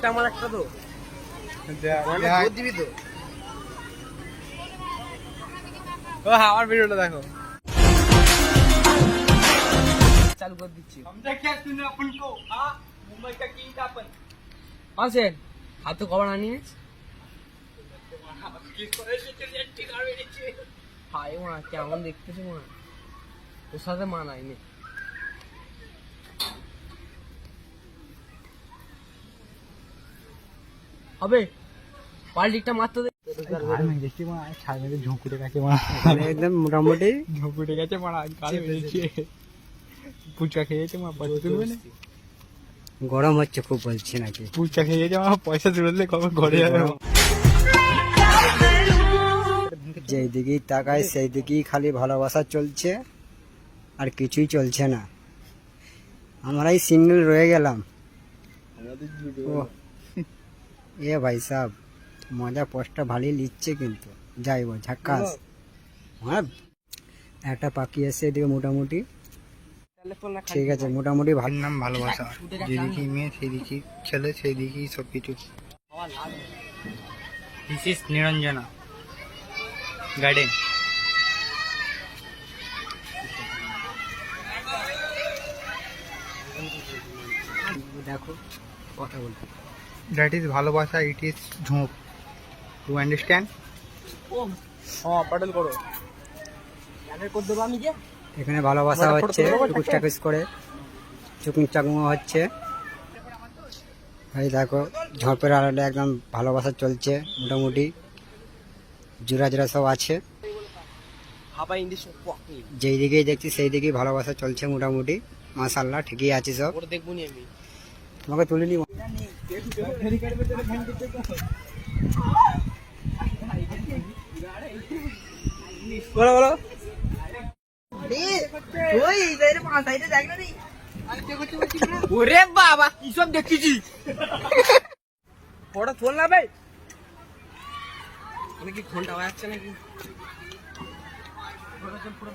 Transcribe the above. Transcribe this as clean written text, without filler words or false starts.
আমার একটা তো দিবি তো। আমার ভিডিওটা দেখো, चालू कर दीजिए। समझा क्या तूने अपन को? हाँ, मुंबई का किंग था अपन। हाँ सर, हाथ तो कवर आनी है। हाँ ये वहाँ क्या हम देखते थे वहाँ, उस साथ मान आई नहीं। अबे पार्टिकटा मारते दे। একদম মোটামুটি ঝুঁকুটে গেছে মারা, কাল বেরিয়েছে পুচকা খেয়েছে মা, পয়সা তুলবে না। গরম হচ্ছে খুব বলছি নাকি, পুচকা খেয়েছে মা, পয়সা তুললে কখন ঘরে যাবে। যেই দিকেই তাকায় সেই দিকেই খালি ভালোবাসা চলছে, আর কিছুই চলছে না। আমরাই সিঙ্গেল রয়ে গেলাম। ও এ ভাই সাহেব, মজা পোস্টটা ভালোই লিখছে কিন্তু, যাইব ঝাক্কাস। হ্যাঁ একটা পাখি এসছে এদিকে মোটামুটি, ঠিক আছে মোটামুটি ভালো। নাম ভালোবাসা, যেদিকে মেয়ে সেদিকে ছেলে সেদিকেই সব কিছু। This is Niranjana garden. দেখো কথা বলতে, দ্যাট ইজ ভালোবাসা, ইট ইজ ঝোঁক, টু আন্ডারস্ট্যান্ড। हाँ पटल करो यार कर देबो আমি যে এখানে ভালোবাসা হচ্ছে, টুকুস টাকুস করে চুকনি চাকুমো হচ্ছে। ভাই দেখো ঝোপের আড়ালে একদম ভালোবাসা চলছে মোটামুটি, জোড়া জোড়া সব আছে। হাবা ইন্ডিশ পকি যেই দিকেই দেখছি সেই দিকেই ভালোবাসা চলছে মোটামুটি, মাশাআল্লাহ ঠিকই আছে সব। ওর দেখবো নি আমি, তোমাকে তুলে নি। বলো বলো ওই ইধারে পাঁচ সাইডে দেখ না রে। ওরে বাবা কি সব দেখছিস? ফটো তোল না ভাই, আমি কি ঘন্টা বাজাচ্ছে নাকি? ফটো তোল